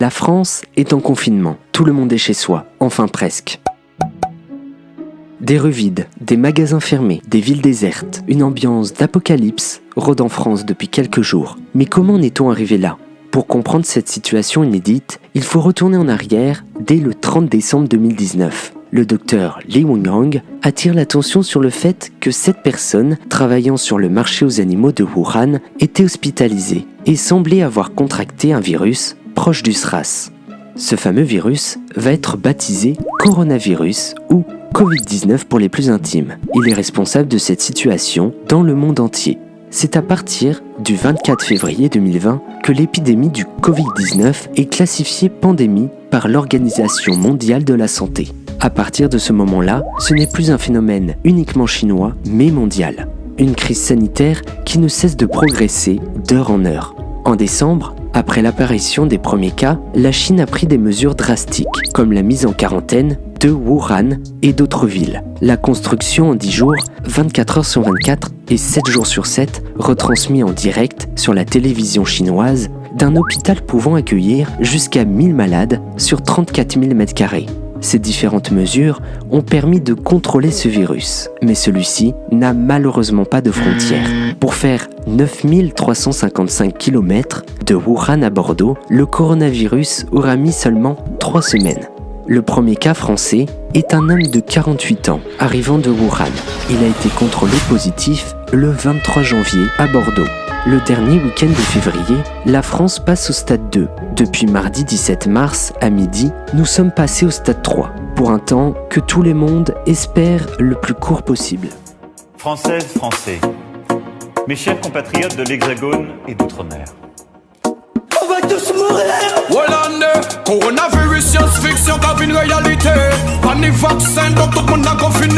La France est en confinement, tout le monde est chez soi, enfin presque. Des rues vides, des magasins fermés, des villes désertes, une ambiance d'apocalypse rôde en France depuis quelques jours. Mais comment en est-on arrivé là ? Pour comprendre cette situation inédite, il faut retourner en arrière dès le 30 décembre 2019. Le docteur Li Wenliang attire l'attention sur le fait que 7 personnes travaillant sur le marché aux animaux de Wuhan étaient hospitalisées et semblaient avoir contracté un virus proche du SRAS. Ce fameux virus va être baptisé coronavirus ou Covid-19 pour les plus intimes. Il est responsable de cette situation dans le monde entier. C'est à partir du 24 février 2020 que l'épidémie du Covid-19 est classifiée pandémie par l'Organisation mondiale de la santé. À partir de ce moment-là, ce n'est plus un phénomène uniquement chinois, mais mondial. Une crise sanitaire qui ne cesse de progresser d'heure en heure. En décembre, après l'apparition des premiers cas, la Chine a pris des mesures drastiques, comme la mise en quarantaine de Wuhan et d'autres villes. La construction en 10 jours, 24 heures sur 24 et 7 jours sur 7, retransmis en direct sur la télévision chinoise, d'un hôpital pouvant accueillir jusqu'à 1000 malades sur 34 000 m². Ces différentes mesures ont permis de contrôler ce virus, mais celui-ci n'a malheureusement pas de frontières. Pour faire 9355 km de Wuhan à Bordeaux, le coronavirus aura mis seulement 3 semaines. Le premier cas français est un homme de 48 ans, arrivant de Wuhan. Il a été contrôlé positif le 23 janvier à Bordeaux. Le dernier week-end de février, la France passe au stade 2. Depuis mardi 17 mars à midi, nous sommes passés au stade 3, pour un temps que tout le monde espère le plus court possible. Françaises, Français, mes chers compatriotes de l'Hexagone et d'Outre-mer. On va tous mourir! Coronavirus, science-fiction, cabine réalité. Pas ni vaccin, donc tout le monde a confiné.